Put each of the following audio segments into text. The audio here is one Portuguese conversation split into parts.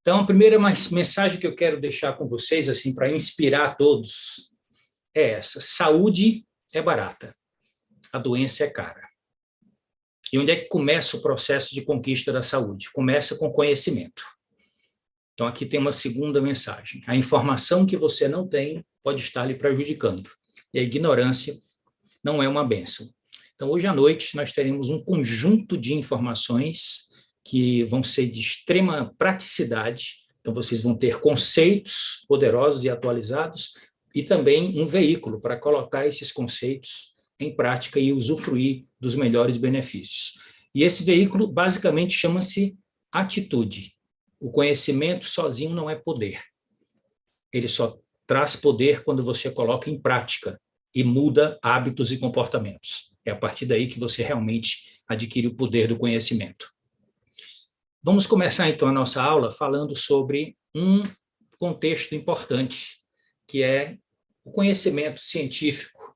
Então, a primeira mensagem que eu quero deixar com vocês, assim, para inspirar todos, é essa: saúde é barata, a doença é cara. E onde é que começa o processo de conquista da saúde? Começa com conhecimento. Então, aqui tem uma segunda mensagem: a informação que você não tem pode estar lhe prejudicando, e a ignorância não é uma bênção. Então, hoje à noite, nós teremos um conjunto de informações que vão ser de extrema praticidade. Então, vocês vão ter conceitos poderosos e atualizados e também um veículo para colocar esses conceitos em prática e usufruir dos melhores benefícios. E esse veículo, basicamente, chama-se atitude. O conhecimento sozinho não é poder. Ele só traz poder quando você coloca em prática e muda hábitos e comportamentos. É a partir daí que você realmente adquire o poder do conhecimento. Vamos começar, então, a nossa aula falando sobre um contexto importante, que é o conhecimento científico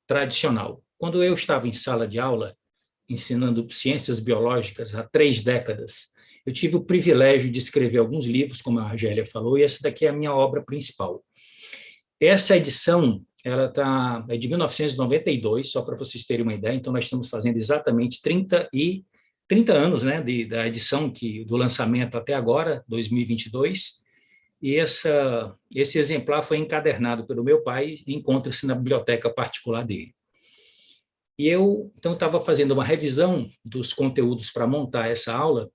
tradicional. Quando eu estava em sala de aula, ensinando ciências biológicas há 3 décadas, eu tive o privilégio de escrever alguns livros, como a Argélia falou, e essa daqui é a minha obra principal. Essa edição é de 1992, só para vocês terem uma ideia. Então, nós estamos fazendo exatamente 30 anos, né, da edição, do lançamento até agora, 2022, e esse exemplar foi encadernado pelo meu pai e encontra-se na biblioteca particular dele. E eu, então, estava fazendo uma revisão dos conteúdos para montar essa aula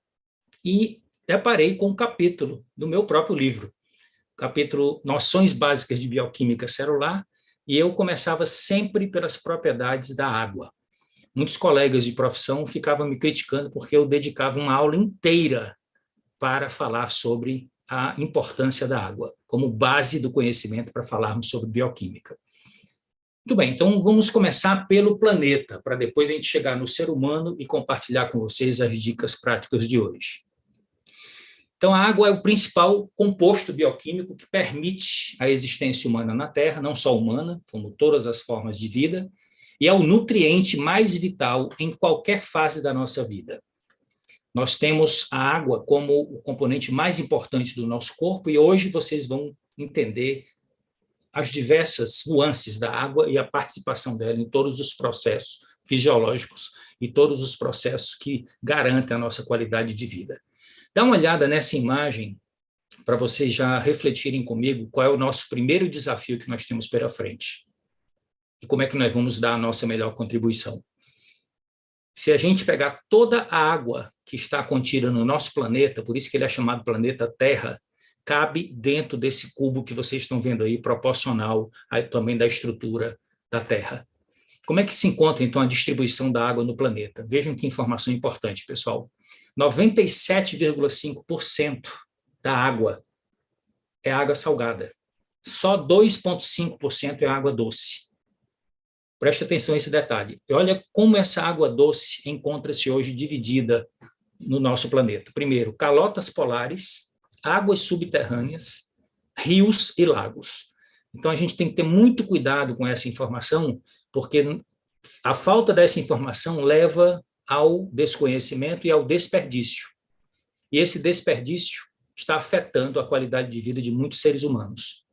e deparei com um capítulo do meu próprio livro, capítulo Noções Básicas de Bioquímica Celular, e eu começava sempre pelas propriedades da água. Muitos colegas de profissão ficavam me criticando porque eu dedicava uma aula inteira para falar sobre a importância da água, como base do conhecimento para falarmos sobre bioquímica. Muito bem, então vamos começar pelo planeta, para depois a gente chegar no ser humano e compartilhar com vocês as dicas práticas de hoje. Então, a água é o principal composto bioquímico que permite a existência humana na Terra, não só humana, como todas as formas de vida, e é o nutriente mais vital em qualquer fase da nossa vida. Nós temos a água como o componente mais importante do nosso corpo, e hoje vocês vão entender as diversas nuances da água e a participação dela em todos os processos fisiológicos e todos os processos que garantem a nossa qualidade de vida. Dá uma olhada nessa imagem para vocês já refletirem comigo qual é o nosso primeiro desafio que nós temos pela frente e como é que nós vamos dar a nossa melhor contribuição. Se a gente pegar toda a água que está contida no nosso planeta, por isso que ele é chamado planeta Terra, cabe dentro desse cubo que vocês estão vendo aí, proporcional também da estrutura da Terra. Como é que se encontra, então, a distribuição da água no planeta? Vejam que informação importante, pessoal. 97,5% da água é água salgada. Só 2,5% é água doce. Preste atenção a esse detalhe. E olha como essa água doce encontra-se hoje dividida no nosso planeta. Primeiro, calotas polares, águas subterrâneas, rios e lagos. Então, a gente tem que ter muito cuidado com essa informação, porque a falta dessa informação leva ao desconhecimento e ao desperdício. E esse desperdício está afetando a qualidade de vida de muitos seres humanos.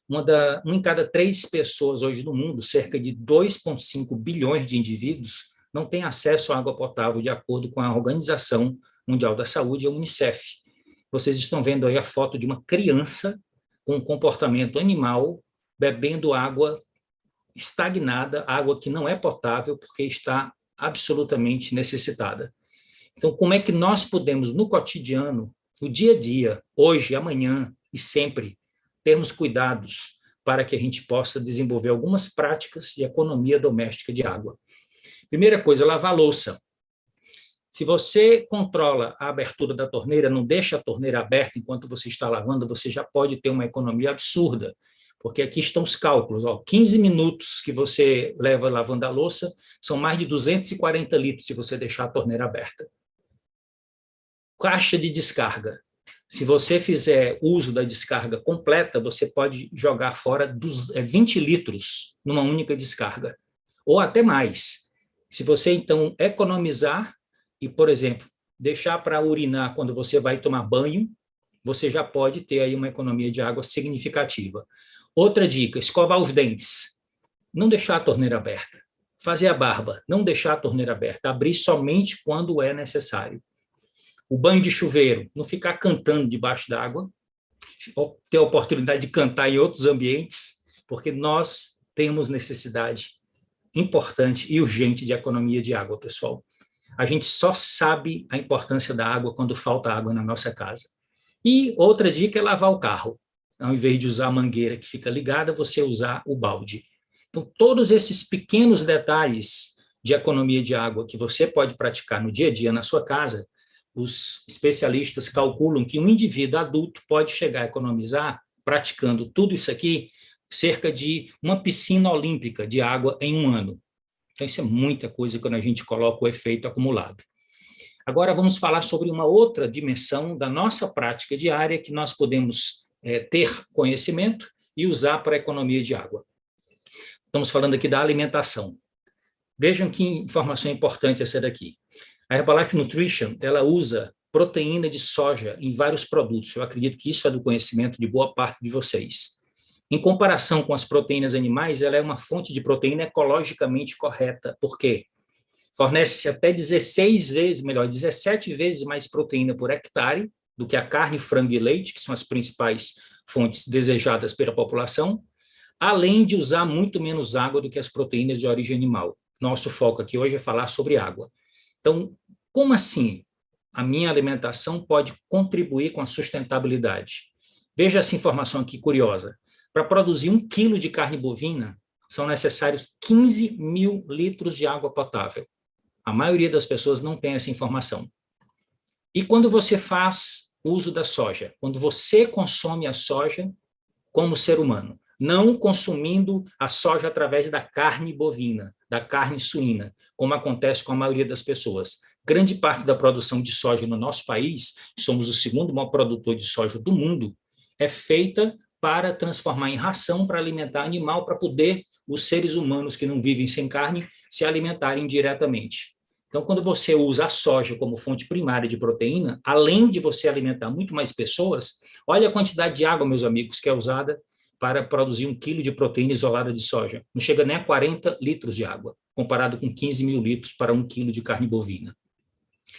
Uma em cada 3 pessoas hoje no mundo, cerca de 2,5 bilhões de indivíduos, não têm acesso à água potável, de acordo com a Organização Mundial da Saúde, a Unicef. Vocês estão vendo aí a foto de uma criança com um comportamento animal, bebendo água estagnada, água que não é potável, porque está absolutamente necessitada. Então, como é que nós podemos, no cotidiano, no dia a dia, hoje, amanhã e sempre, termos cuidados para que a gente possa desenvolver algumas práticas de economia doméstica de água? Primeira coisa, lavar a louça. Se você controla a abertura da torneira, não deixa a torneira aberta enquanto você está lavando, você já pode ter uma economia absurda, porque aqui estão os cálculos. 15 minutos que você leva lavando a louça são mais de 240 litros se você deixar a torneira aberta. Caixa de descarga. Se você fizer uso da descarga completa, você pode jogar fora 20 litros numa única descarga, ou até mais. Se você, então, economizar e, por exemplo, deixar para urinar quando você vai tomar banho, você já pode ter aí uma economia de água significativa. Outra dica, escovar os dentes. Não deixar a torneira aberta. Fazer a barba, não deixar a torneira aberta. Abrir somente quando é necessário. O banho de chuveiro, não ficar cantando debaixo d'água. Ter a oportunidade de cantar em outros ambientes, porque nós temos necessidade importante e urgente de economia de água, pessoal. A gente só sabe a importância da água quando falta água na nossa casa. E outra dica é lavar o carro. Ao invés de usar a mangueira que fica ligada, você usar o balde. Então, todos esses pequenos detalhes de economia de água que você pode praticar no dia a dia na sua casa, os especialistas calculam que um indivíduo adulto pode chegar a economizar, praticando tudo isso aqui, cerca de uma piscina olímpica de água em um ano. Então, isso é muita coisa quando a gente coloca o efeito acumulado. Agora, vamos falar sobre uma outra dimensão da nossa prática diária que nós podemos ter conhecimento e usar para a economia de água. Estamos falando aqui da alimentação. Vejam que informação importante essa daqui. A Herbalife Nutrition, ela usa proteína de soja em vários produtos. Eu acredito que isso é do conhecimento de boa parte de vocês. Em comparação com as proteínas animais, ela é uma fonte de proteína ecologicamente correta. Por quê? Fornece até 16 vezes, melhor, 17 vezes mais proteína por hectare do que a carne, frango e leite, que são as principais fontes desejadas pela população, além de usar muito menos água do que as proteínas de origem animal. Nosso foco aqui hoje é falar sobre água. Então, como assim a minha alimentação pode contribuir com a sustentabilidade? Veja essa informação aqui curiosa. Para produzir 1 quilo de carne bovina, são necessários 15 mil litros de água potável. A maioria das pessoas não tem essa informação. E quando você faz uso da soja, quando você consome a soja como ser humano, não consumindo a soja através da carne bovina, da carne suína, como acontece com a maioria das pessoas. Grande parte da produção de soja no nosso país, somos o segundo maior produtor de soja do mundo, é feita para transformar em ração para alimentar animal, para poder os seres humanos que não vivem sem carne se alimentarem diretamente. Então, quando você usa a soja como fonte primária de proteína, além de você alimentar muito mais pessoas, olha a quantidade de água, meus amigos, que é usada para produzir 1 quilo de proteína isolada de soja. Não chega nem a 40 litros de água, comparado com 15 mil litros para 1 quilo de carne bovina.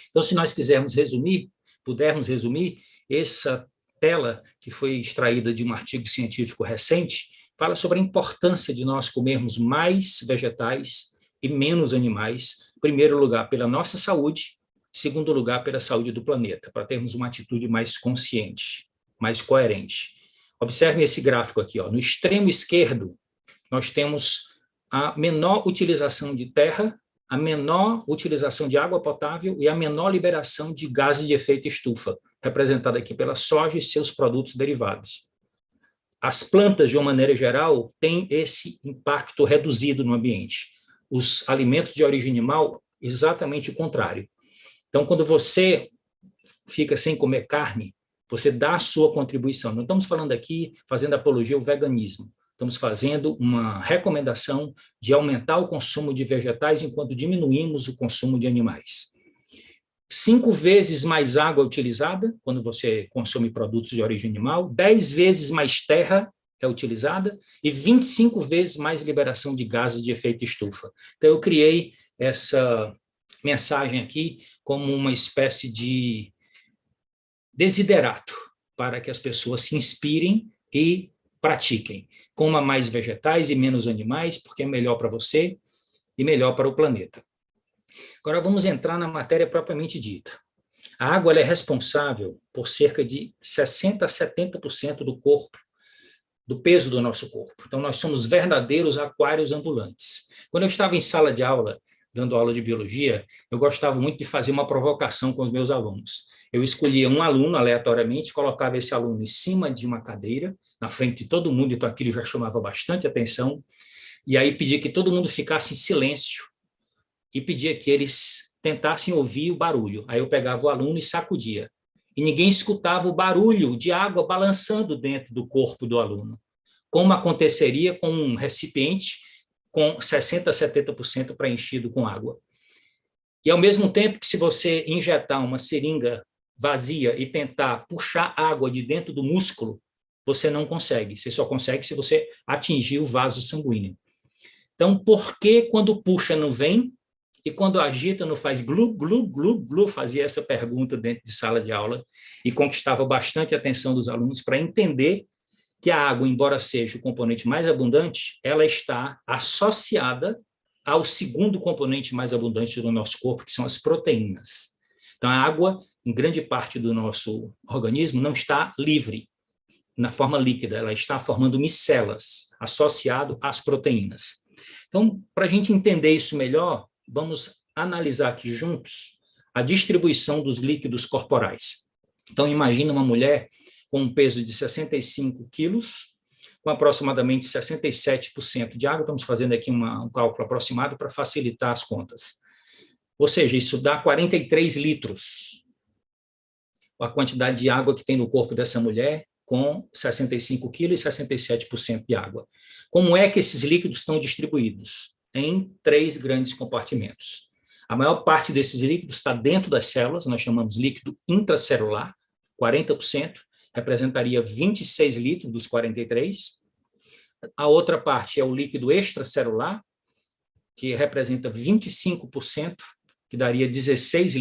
Então, se nós pudermos resumir, essa tela, que foi extraída de um artigo científico recente, fala sobre a importância de nós comermos mais vegetais e menos animais, em primeiro lugar, pela nossa saúde, em segundo lugar, pela saúde do planeta, para termos uma atitude mais consciente, mais coerente. Observem esse gráfico aqui, ó. No extremo esquerdo, nós temos a menor utilização de terra, a menor utilização de água potável e a menor liberação de gases de efeito estufa, representada aqui pela soja e seus produtos derivados. As plantas, de uma maneira geral, têm esse impacto reduzido no ambiente. Os alimentos de origem animal, exatamente o contrário. Então, quando você fica sem comer carne, você dá a sua contribuição. Não estamos falando aqui, fazendo apologia ao veganismo. Estamos fazendo uma recomendação de aumentar o consumo de vegetais enquanto diminuímos o consumo de animais. 5 vezes mais água utilizada, quando você consome produtos de origem animal, 10 vezes mais terra é utilizada e 25 vezes mais liberação de gases de efeito estufa. Então, eu criei essa mensagem aqui como uma espécie de desiderato para que as pessoas se inspirem e pratiquem. Coma mais vegetais e menos animais, porque é melhor para você e melhor para o planeta. Agora vamos entrar na matéria propriamente dita. A água ela é responsável por cerca de 60% a 70% do corpo, do peso do nosso corpo. Então, nós somos verdadeiros aquários ambulantes. Quando eu estava em sala de aula, dando aula de biologia, eu gostava muito de fazer uma provocação com os meus alunos. Eu escolhia um aluno aleatoriamente, colocava esse aluno em cima de uma cadeira, na frente de todo mundo, então aquilo já chamava bastante atenção, e aí pedia que todo mundo ficasse em silêncio e pedia que eles tentassem ouvir o barulho. Aí eu pegava o aluno e sacudia. E ninguém escutava o barulho de água balançando dentro do corpo do aluno, como aconteceria com um recipiente com 60% a 70% preenchido com água. E, ao mesmo tempo que se você injetar uma seringa vazia e tentar puxar água de dentro do músculo, você não consegue. Você só consegue se você atingir o vaso sanguíneo. Então, por que quando puxa não vem e quando agita não faz glu, glu, glu, glu? Fazia essa pergunta dentro de sala de aula e conquistava bastante a atenção dos alunos para entender que a água, embora seja o componente mais abundante, ela está associada ao segundo componente mais abundante do nosso corpo, que são as proteínas. Então, a água, em grande parte do nosso organismo, não está livre na forma líquida, ela está formando micelas, associado às proteínas. Então, para a gente entender isso melhor, vamos analisar aqui juntos a distribuição dos líquidos corporais. Então, imagina uma mulher com um peso de 65 quilos, com aproximadamente 67% de água. Estamos fazendo aqui um cálculo aproximado para facilitar as contas. Ou seja, isso dá 43 litros, a quantidade de água que tem no corpo dessa mulher, com 65 quilos e 67% de água. Como é que esses líquidos estão distribuídos? Em 3 grandes compartimentos. A maior parte desses líquidos está dentro das células, nós chamamos líquido intracelular, 40%, representaria 26 litros dos 43. A outra parte é o líquido extracelular, que representa 25%, que daria 16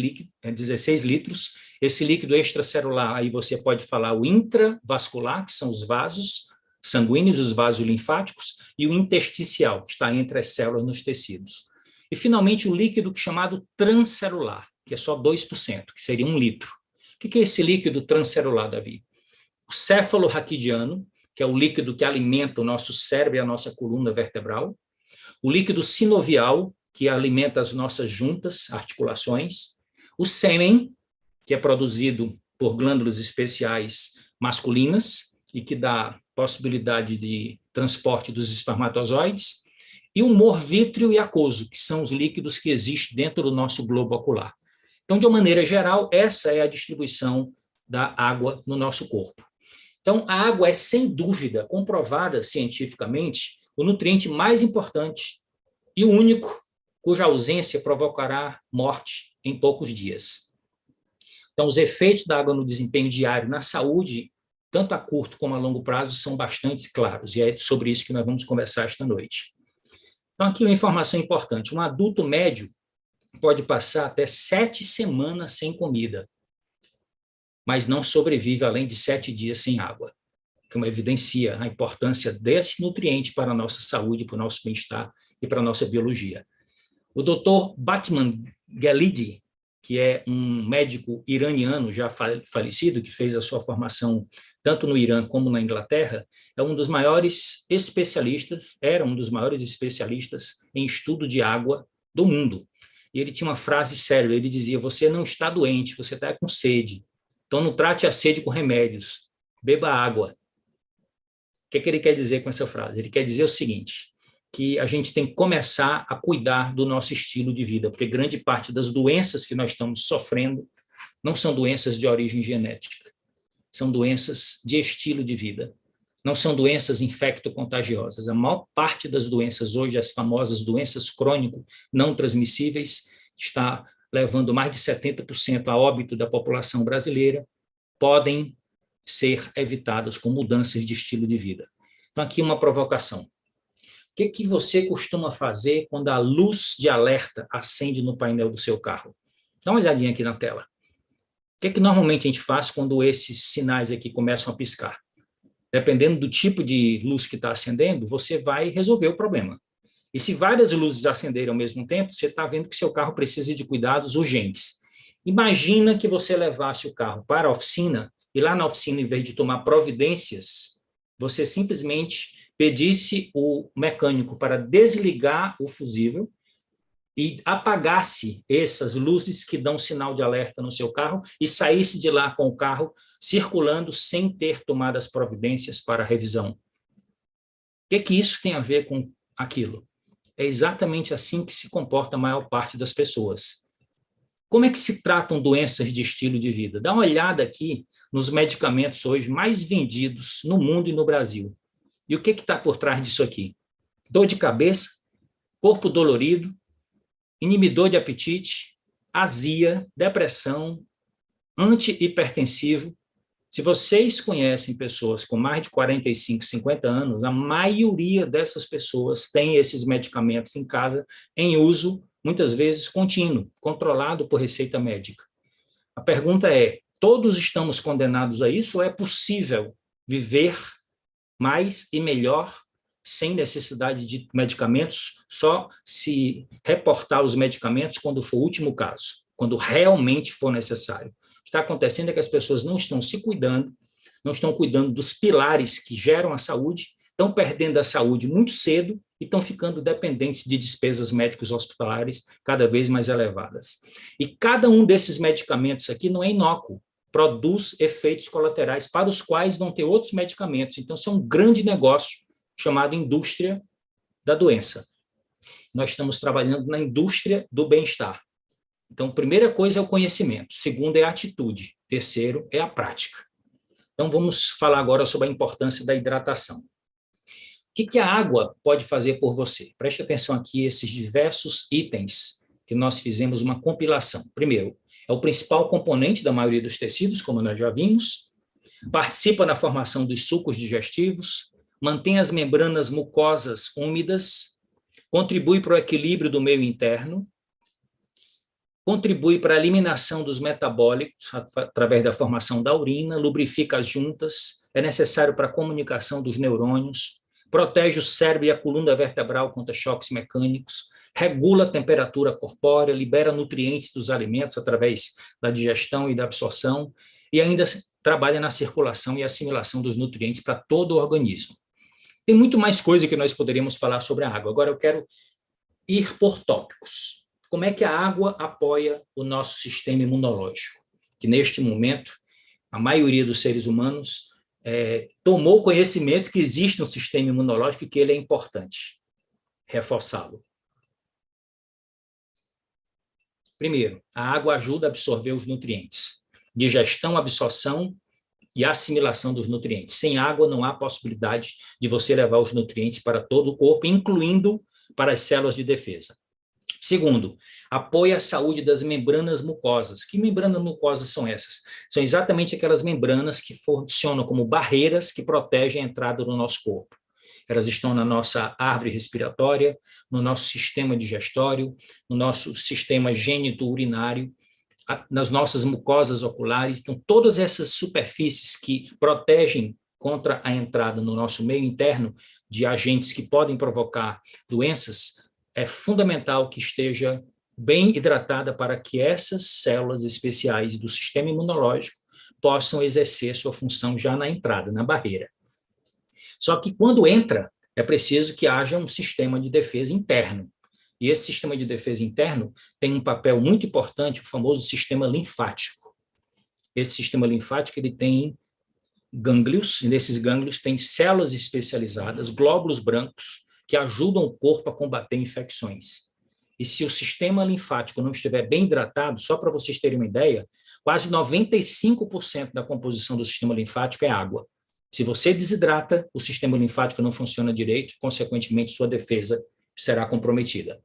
litros. Esse líquido extracelular, aí você pode falar o intravascular, que são os vasos sanguíneos, os vasos linfáticos, e o intersticial, que está entre as células nos tecidos. E, finalmente, o líquido chamado transcelular, que é só 2%, que seria 1 litro. O que é esse líquido transcelular, Davi? O céfalo raquidiano, que é o líquido que alimenta o nosso cérebro e a nossa coluna vertebral. O líquido sinovial, que alimenta as nossas juntas, articulações. O sêmen, que é produzido por glândulas especiais masculinas e que dá possibilidade de transporte dos espermatozoides. E o humor vítreo e aquoso, que são os líquidos que existem dentro do nosso globo ocular. Então, de uma maneira geral, essa é a distribuição da água no nosso corpo. Então, a água é, sem dúvida, comprovada cientificamente, o nutriente mais importante e o único cuja ausência provocará morte em poucos dias. Então, os efeitos da água no desempenho diário, na saúde, tanto a curto como a longo prazo, são bastante claros, e é sobre isso que nós vamos conversar esta noite. Então, aqui uma informação importante: um adulto médio pode passar até 7 semanas sem comida, mas não sobrevive além de 7 dias sem água, que evidencia a importância desse nutriente para a nossa saúde, para o nosso bem-estar e para a nossa biologia. O Dr. Batman Galidi, que é um médico iraniano já falecido, que fez a sua formação tanto no Irã como na Inglaterra, é um dos maiores especialistas, era um dos maiores especialistas em estudo de água do mundo. E ele tinha uma frase célebre, ele dizia: você não está doente, você está com sede. Então não trate a sede com remédios, beba água. O que ele quer dizer com essa frase? Ele quer dizer o seguinte: que a gente tem que começar a cuidar do nosso estilo de vida, porque grande parte das doenças que nós estamos sofrendo não são doenças de origem genética, são doenças de estilo de vida, não são doenças infecto-contagiosas. A maior parte das doenças hoje, as famosas doenças crônico não transmissíveis, está levando mais de 70% a óbito da população brasileira, podem ser evitadas com mudanças de estilo de vida. Então, aqui uma provocação. O que você costuma fazer quando a luz de alerta acende no painel do seu carro? Dá uma olhadinha aqui na tela. O que normalmente a gente faz quando esses sinais aqui começam a piscar? Dependendo do tipo de luz que está acendendo, você vai resolver o problema. E se várias luzes acenderem ao mesmo tempo, você está vendo que seu carro precisa de cuidados urgentes. Imagina que você levasse o carro para a oficina e lá na oficina, em vez de tomar providências, você simplesmente pedisse o mecânico para desligar o fusível e apagasse essas luzes que dão sinal de alerta no seu carro e saísse de lá com o carro circulando sem ter tomado as providências para a revisão. O que isso tem a ver com aquilo? É exatamente assim que se comporta a maior parte das pessoas. Como é que se tratam doenças de estilo de vida? Dá uma olhada aqui nos medicamentos hoje mais vendidos no mundo e no Brasil. E o que está por trás disso aqui? Dor de cabeça, corpo dolorido, inibidor de apetite, azia, depressão, antihipertensivo. Se vocês conhecem pessoas com mais de 45, 50 anos, a maioria dessas pessoas tem esses medicamentos em casa, em uso, muitas vezes contínuo, controlado por receita médica. A pergunta é, todos estamos condenados a isso ou é possível viver mais e melhor sem necessidade de medicamentos, só se reportar os medicamentos quando for o último caso, quando realmente for necessário? O que está acontecendo é que as pessoas não estão se cuidando, não estão cuidando dos pilares que geram a saúde, estão perdendo a saúde muito cedo e estão ficando dependentes de despesas médicas hospitalares cada vez mais elevadas. E cada um desses medicamentos aqui não é inócuo, produz efeitos colaterais para os quais vão ter outros medicamentos. Então, isso é um grande negócio chamado indústria da doença. Nós estamos trabalhando na indústria do bem-estar. Então, primeira coisa é o conhecimento, segundo é a atitude, terceiro é a prática. Então, vamos falar agora sobre a importância da hidratação. O que a água pode fazer por você? Preste atenção aqui, esses diversos itens que nós fizemos uma compilação. Primeiro, é o principal componente da maioria dos tecidos, como nós já vimos, participa na formação dos sucos digestivos, mantém as membranas mucosas úmidas, contribui para o equilíbrio do meio interno, contribui para a eliminação dos metabólicos através da formação da urina, lubrifica as juntas, é necessário para a comunicação dos neurônios, protege o cérebro e a coluna vertebral contra choques mecânicos, regula a temperatura corpórea, libera nutrientes dos alimentos através da digestão e da absorção, e ainda trabalha na circulação e assimilação dos nutrientes para todo o organismo. Tem muito mais coisa que nós poderíamos falar sobre a água. Agora eu quero ir por tópicos. Como é que a água apoia o nosso sistema imunológico? Que neste momento, a maioria dos seres humanos tomou conhecimento que existe um sistema imunológico e que ele é importante. Reforçá-lo. Primeiro, a água ajuda a absorver os nutrientes. Digestão, absorção e assimilação dos nutrientes. Sem água não há possibilidade de você levar os nutrientes para todo o corpo, incluindo para as células de defesa. Segundo, apoia a saúde das membranas mucosas. Que membranas mucosas são essas? São exatamente aquelas membranas que funcionam como barreiras que protegem a entrada do nosso corpo. Elas estão na nossa árvore respiratória, no nosso sistema digestório, no nosso sistema gênito-urinário, nas nossas mucosas oculares. Então, todas essas superfícies que protegem contra a entrada no nosso meio interno de agentes que podem provocar doenças, é fundamental que esteja bem hidratada para que essas células especiais do sistema imunológico possam exercer sua função já na entrada, na barreira. Só que quando entra, é preciso que haja um sistema de defesa interno. E esse sistema de defesa interno tem um papel muito importante, o famoso sistema linfático. Esse sistema linfático ele tem gânglios, e nesses gânglios tem células especializadas, glóbulos brancos, que ajudam o corpo a combater infecções. E se o sistema linfático não estiver bem hidratado, só para vocês terem uma ideia, quase 95% da composição do sistema linfático é água. Se você desidrata, o sistema linfático não funciona direito, consequentemente, sua defesa será comprometida.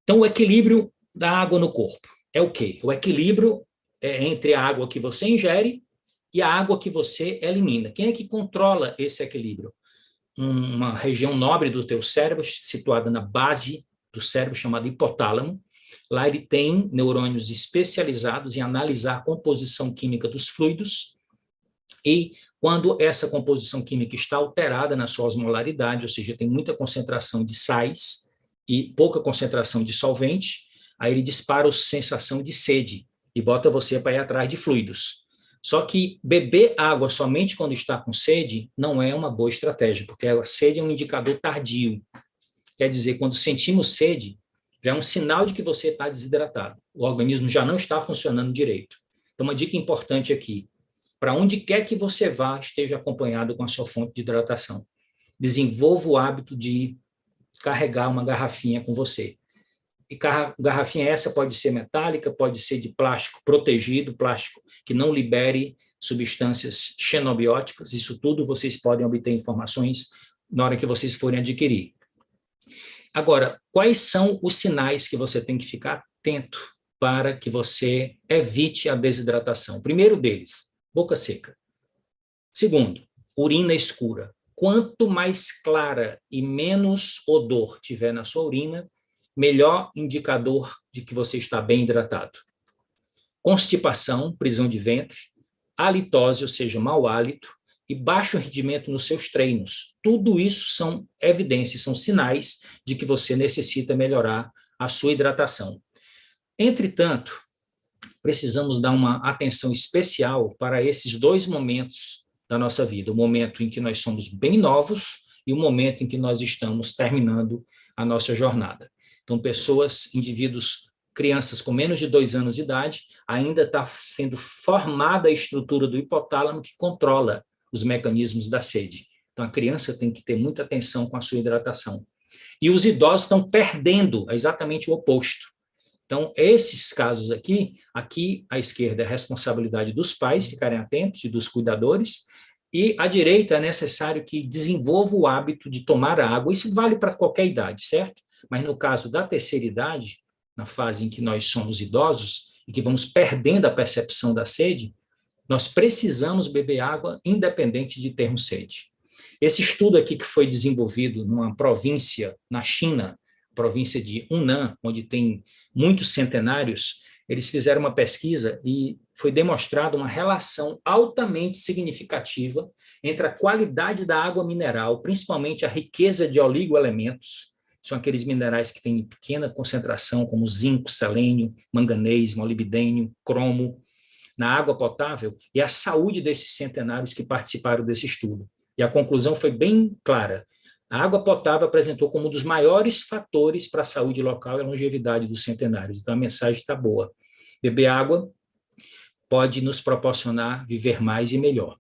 Então, o equilíbrio da água no corpo é o quê? O equilíbrio é entre a água que você ingere e a água que você elimina. Quem é que controla esse equilíbrio? Uma região nobre do teu cérebro, situada na base do cérebro, chamada hipotálamo. Lá ele tem neurônios especializados em analisar a composição química dos fluidos, e quando essa composição química está alterada na sua osmolaridade, ou seja, tem muita concentração de sais e pouca concentração de solvente, aí ele dispara a sensação de sede e bota você para ir atrás de fluidos. Só que beber água somente quando está com sede não é uma boa estratégia, porque a sede é um indicador tardio. Quer dizer, quando sentimos sede, já é um sinal de que você está desidratado. O organismo já não está funcionando direito. Então, uma dica importante aqui, para onde quer que você vá, esteja acompanhado com a sua fonte de hidratação. Desenvolva o hábito de carregar uma garrafinha com você. E garrafinha essa pode ser metálica, pode ser de plástico protegido, plástico que não libere substâncias xenobióticas. Isso tudo vocês podem obter informações na hora que vocês forem adquirir. Agora, quais são os sinais que você tem que ficar atento para que você evite a desidratação. O primeiro deles, boca seca. Segundo, urina escura. Quanto mais clara e menos odor tiver na sua urina, melhor indicador de que você está bem hidratado. Constipação, prisão de ventre, halitose, ou seja, mau hálito, e baixo rendimento nos seus treinos. Tudo isso são evidências, são sinais de que você necessita melhorar a sua hidratação. Entretanto, precisamos dar uma atenção especial para esses dois momentos da nossa vida, o momento em que nós somos bem novos e o momento em que nós estamos terminando a nossa jornada. Então, pessoas, indivíduos, crianças com menos de 2 anos de idade, ainda está sendo formada a estrutura do hipotálamo que controla os mecanismos da sede. Então, a criança tem que ter muita atenção com a sua hidratação. E os idosos estão perdendo exatamente o oposto. Então, esses casos aqui à esquerda é a responsabilidade dos pais ficarem atentos e dos cuidadores, e à direita é necessário que desenvolva o hábito de tomar água. Isso vale para qualquer idade, certo? Mas no caso da terceira idade, na fase em que nós somos idosos e que vamos perdendo a percepção da sede, nós precisamos beber água independente de termos sede. Esse estudo aqui que foi desenvolvido numa província na China, província de Hunan, onde tem muitos centenários, eles fizeram uma pesquisa e foi demonstrada uma relação altamente significativa entre a qualidade da água mineral, principalmente a riqueza de oligoelementos, são aqueles minerais que têm pequena concentração, como zinco, selênio, manganês, molibdênio, cromo, na água potável, e a saúde desses centenários que participaram desse estudo. E a conclusão foi bem clara. A água potável apresentou como um dos maiores fatores para a saúde local e a longevidade dos centenários. Então, a mensagem está boa. Beber água pode nos proporcionar viver mais e melhor.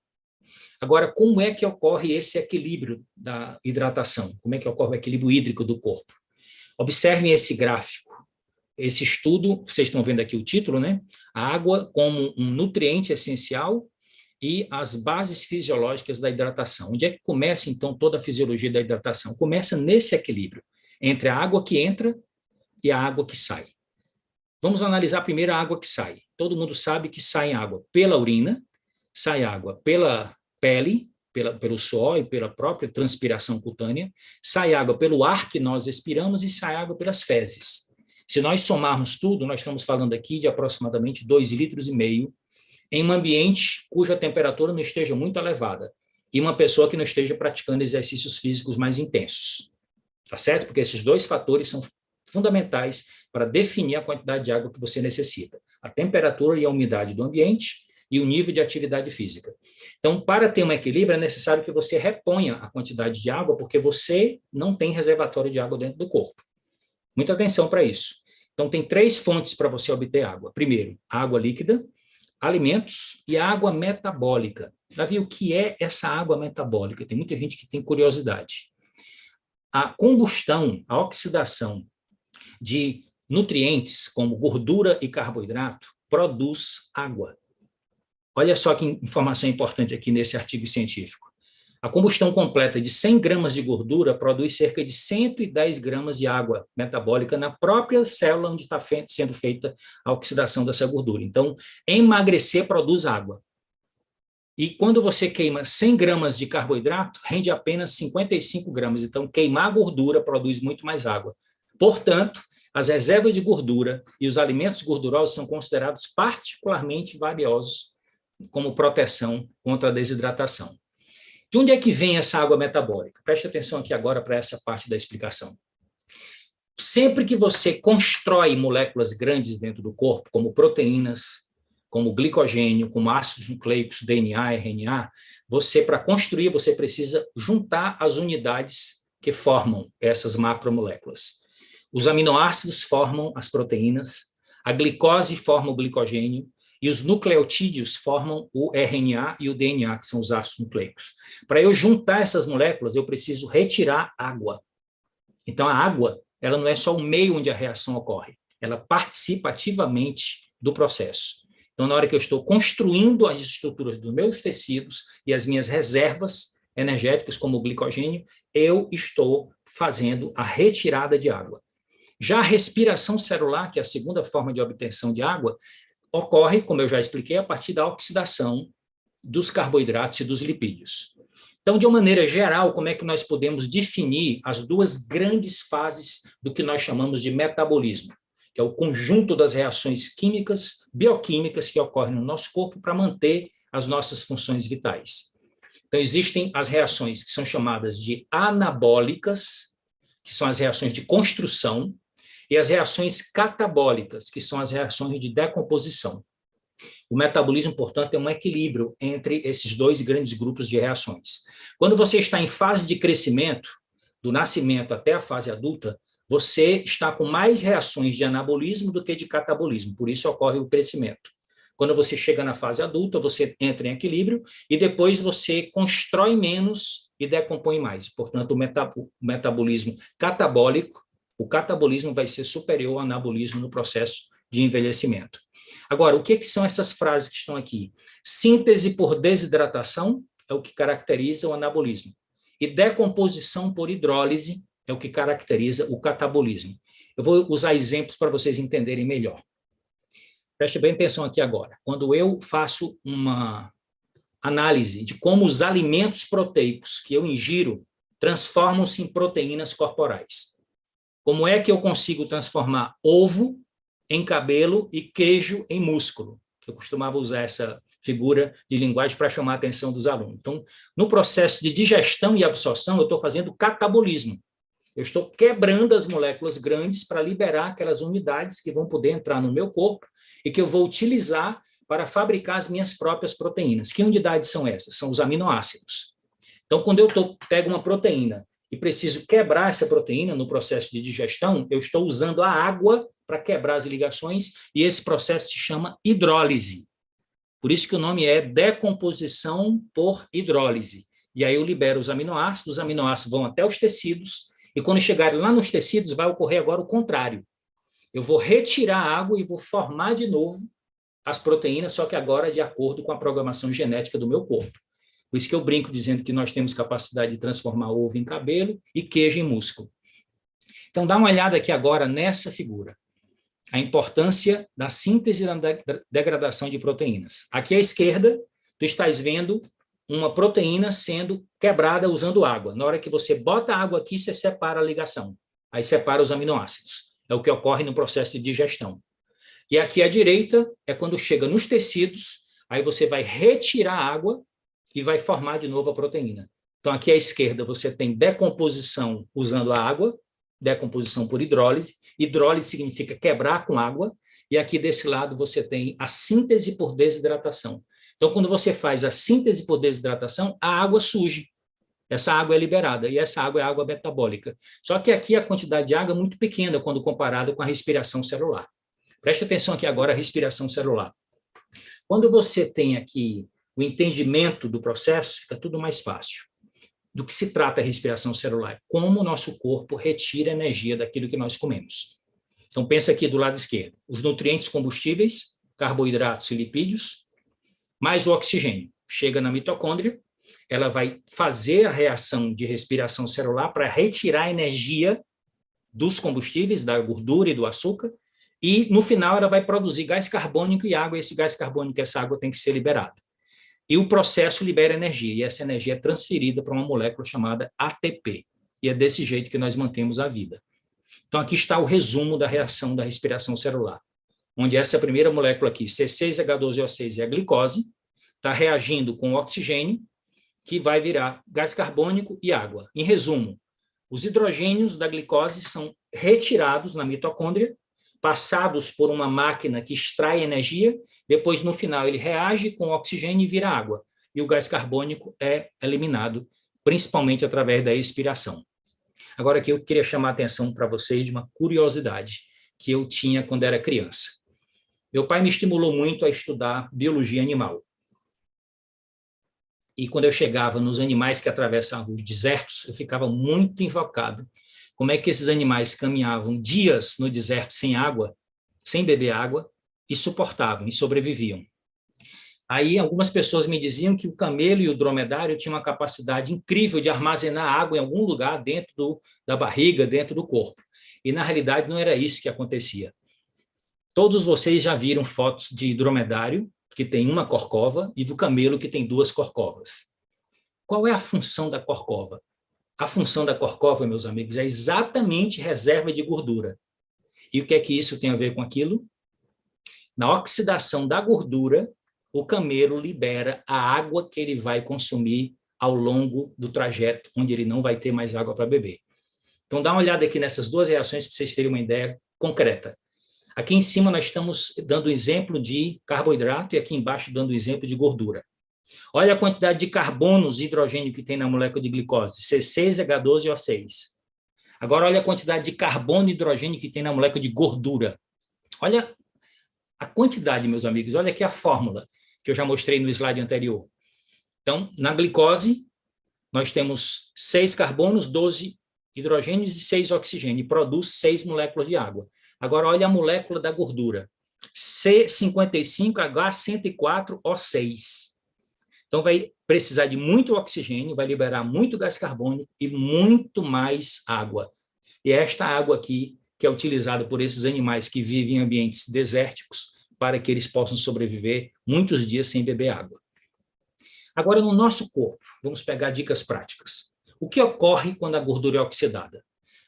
Agora, como é que ocorre esse equilíbrio da hidratação? Como é que ocorre o equilíbrio hídrico do corpo? Observem esse gráfico. Esse estudo, vocês estão vendo aqui o título, né? A água como um nutriente essencial e as bases fisiológicas da hidratação. Onde é que começa, então, toda a fisiologia da hidratação? Começa nesse equilíbrio entre a água que entra e a água que sai. Vamos analisar primeiro a água que sai. Todo mundo sabe que sai água pela urina, sai água pela pele, pelo suor e pela própria transpiração cutânea, sai água pelo ar que nós expiramos e sai água pelas fezes. Se nós somarmos tudo, nós estamos falando aqui de aproximadamente 2,5 litros em um ambiente cuja temperatura não esteja muito elevada e uma pessoa que não esteja praticando exercícios físicos mais intensos. Tá certo? Porque esses dois fatores são fundamentais para definir a quantidade de água que você necessita. A temperatura e a umidade do ambiente e o nível de atividade física. Então, para ter um equilíbrio, é necessário que você reponha a quantidade de água, porque você não tem reservatório de água dentro do corpo. Muita atenção para isso. Então, tem 3 fontes para você obter água. Primeiro, água líquida, alimentos e água metabólica. Davi, o que é essa água metabólica? Tem muita gente que tem curiosidade. A combustão, a oxidação de nutrientes como gordura e carboidrato produz água. Olha só que informação importante aqui nesse artigo científico. A combustão completa de 100 gramas de gordura produz cerca de 110 gramas de água metabólica na própria célula onde está sendo feita a oxidação dessa gordura. Então, emagrecer produz água. E quando você queima 100 gramas de carboidrato, rende apenas 55 gramas. Então, queimar gordura produz muito mais água. Portanto, as reservas de gordura e os alimentos gordurosos são considerados particularmente valiosos como proteção contra a desidratação. De onde é que vem essa água metabólica? Preste atenção aqui agora para essa parte da explicação. Sempre que você constrói moléculas grandes dentro do corpo, como proteínas, como glicogênio, como ácidos nucleicos, DNA, RNA, para construir, você precisa juntar as unidades que formam essas macromoléculas. Os aminoácidos formam as proteínas, a glicose forma o glicogênio, e os nucleotídeos formam o RNA e o DNA, que são os ácidos nucleicos. Para eu juntar essas moléculas, eu preciso retirar água. Então, a água, ela não é só o meio onde a reação ocorre, ela participa ativamente do processo. Então, na hora que eu estou construindo as estruturas dos meus tecidos e as minhas reservas energéticas, como o glicogênio, eu estou fazendo a retirada de água. Já a respiração celular, que é a segunda forma de obtenção de água, ocorre, como eu já expliquei, a partir da oxidação dos carboidratos e dos lipídios. Então, de uma maneira geral, como é que nós podemos definir as duas grandes fases do que nós chamamos de metabolismo, que é o conjunto das reações químicas, bioquímicas que ocorrem no nosso corpo para manter as nossas funções vitais. Então, existem as reações que são chamadas de anabólicas, que são as reações de construção, e as reações catabólicas, que são as reações de decomposição. O metabolismo, portanto, é um equilíbrio entre esses dois grandes grupos de reações. Quando você está em fase de crescimento, do nascimento até a fase adulta, você está com mais reações de anabolismo do que de catabolismo, por isso ocorre o crescimento. Quando você chega na fase adulta, você entra em equilíbrio e depois você constrói menos e decompõe mais. Portanto, o metabolismo catabólico, o catabolismo vai ser superior ao anabolismo no processo de envelhecimento. Agora, o que são essas frases que estão aqui? Síntese por desidratação é o que caracteriza o anabolismo. E decomposição por hidrólise é o que caracteriza o catabolismo. Eu vou usar exemplos para vocês entenderem melhor. Preste bem atenção aqui agora. Quando eu faço uma análise de como os alimentos proteicos que eu ingiro transformam-se em proteínas corporais. Como é que eu consigo transformar ovo em cabelo e queijo em músculo? Eu costumava usar essa figura de linguagem para chamar a atenção dos alunos. Então, no processo de digestão e absorção, eu estou fazendo catabolismo. Eu estou quebrando as moléculas grandes para liberar aquelas unidades que vão poder entrar no meu corpo e que eu vou utilizar para fabricar as minhas próprias proteínas. Que unidades são essas? São os aminoácidos. Então, quando eu pego uma proteína e preciso quebrar essa proteína no processo de digestão, eu estou usando a água para quebrar as ligações e esse processo se chama hidrólise. Por isso que o nome é decomposição por hidrólise. E aí eu libero os aminoácidos vão até os tecidos e quando chegarem lá nos tecidos vai ocorrer agora o contrário. Eu vou retirar a água e vou formar de novo as proteínas, só que agora de acordo com a programação genética do meu corpo. Por isso que eu brinco dizendo que nós temos capacidade de transformar ovo em cabelo e queijo em músculo. Então, dá uma olhada aqui agora nessa figura. A importância da síntese e da degradação de proteínas. Aqui à esquerda, tu estás vendo uma proteína sendo quebrada usando água. Na hora que você bota a água aqui, você separa a ligação. Aí separa os aminoácidos. É o que ocorre no processo de digestão. E aqui à direita é quando chega nos tecidos, aí você vai retirar a água e vai formar de novo a proteína. Então, aqui à esquerda você tem decomposição usando a água, decomposição por hidrólise. Hidrólise significa quebrar com água. E aqui desse lado você tem a síntese por desidratação. Então, quando você faz a síntese por desidratação, a água surge. Essa água é liberada, e essa água é água metabólica. Só que aqui a quantidade de água é muito pequena quando comparado com a respiração celular. Preste atenção aqui agora, a respiração celular. Quando você tem aqui o entendimento do processo, fica tudo mais fácil. Do que se trata a respiração celular? Como o nosso corpo retira energia daquilo que nós comemos. Então, pensa aqui do lado esquerdo. Os nutrientes combustíveis, carboidratos e lipídios, mais o oxigênio. Chega na mitocôndria, ela vai fazer a reação de respiração celular para retirar a energia dos combustíveis, da gordura e do açúcar, e no final ela vai produzir gás carbônico e água, e esse gás carbônico e essa água tem que ser liberada. E o processo libera energia, e essa energia é transferida para uma molécula chamada ATP, e é desse jeito que nós mantemos a vida. Então aqui está o resumo da reação da respiração celular, onde essa primeira molécula aqui, C6H12O6, é a glicose, está reagindo com o oxigênio, que vai virar gás carbônico e água. Em resumo, os hidrogênios da glicose são retirados na mitocôndria, passados por uma máquina que extrai energia, depois, no final, ele reage com o oxigênio e vira água. E o gás carbônico é eliminado, principalmente através da expiração. Agora, aqui eu queria chamar a atenção para vocês de uma curiosidade que eu tinha quando era criança. Meu pai me estimulou muito a estudar biologia animal. E quando eu chegava nos animais que atravessavam os desertos, eu ficava muito invocado. Como é que esses animais caminhavam dias no deserto sem água, sem beber água, e suportavam, e sobreviviam. Aí algumas pessoas me diziam que o camelo e o dromedário tinham uma capacidade incrível de armazenar água em algum lugar dentro da barriga, dentro do corpo. E, na realidade, não era isso que acontecia. Todos vocês já viram fotos de dromedário, que tem uma corcova, e do camelo, que tem 2 corcovas. Qual é a função da corcova? A função da corcova, meus amigos, é exatamente reserva de gordura. E o que é que isso tem a ver com aquilo? Na oxidação da gordura, o camelo libera a água que ele vai consumir ao longo do trajeto, onde ele não vai ter mais água para beber. Então, dá uma olhada aqui nessas 2 reações para vocês terem uma ideia concreta. Aqui em cima nós estamos dando exemplo de carboidrato e aqui embaixo dando exemplo de gordura. Olha a quantidade de carbonos e hidrogênio que tem na molécula de glicose, C6H12O6. Agora olha a quantidade de carbono e hidrogênio que tem na molécula de gordura. Olha a quantidade, meus amigos, olha aqui a fórmula que eu já mostrei no slide anterior. Então, na glicose, nós temos 6 carbonos, 12 hidrogênios e 6 oxigênio, e produz 6 moléculas de água. Agora, olha a molécula da gordura, C55H104O6. Então, vai precisar de muito oxigênio, vai liberar muito gás carbônico e muito mais água. E é esta água aqui que é utilizada por esses animais que vivem em ambientes desérticos para que eles possam sobreviver muitos dias sem beber água. Agora, no nosso corpo, vamos pegar dicas práticas. O que ocorre quando a gordura é oxidada?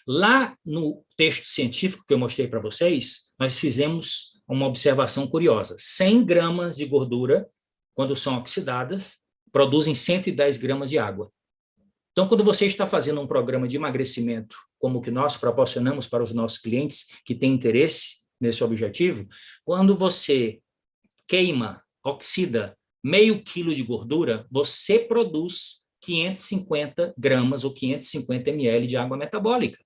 Lá no texto científico que eu mostrei para vocês, nós fizemos uma observação curiosa. 100 gramas de gordura, quando são oxidadas, produzem 110 gramas de água. Então, quando você está fazendo um programa de emagrecimento, como o que nós proporcionamos para os nossos clientes que têm interesse nesse objetivo, quando você queima, oxida meio quilo de gordura, você produz 550 gramas ou 550 ml de água metabólica.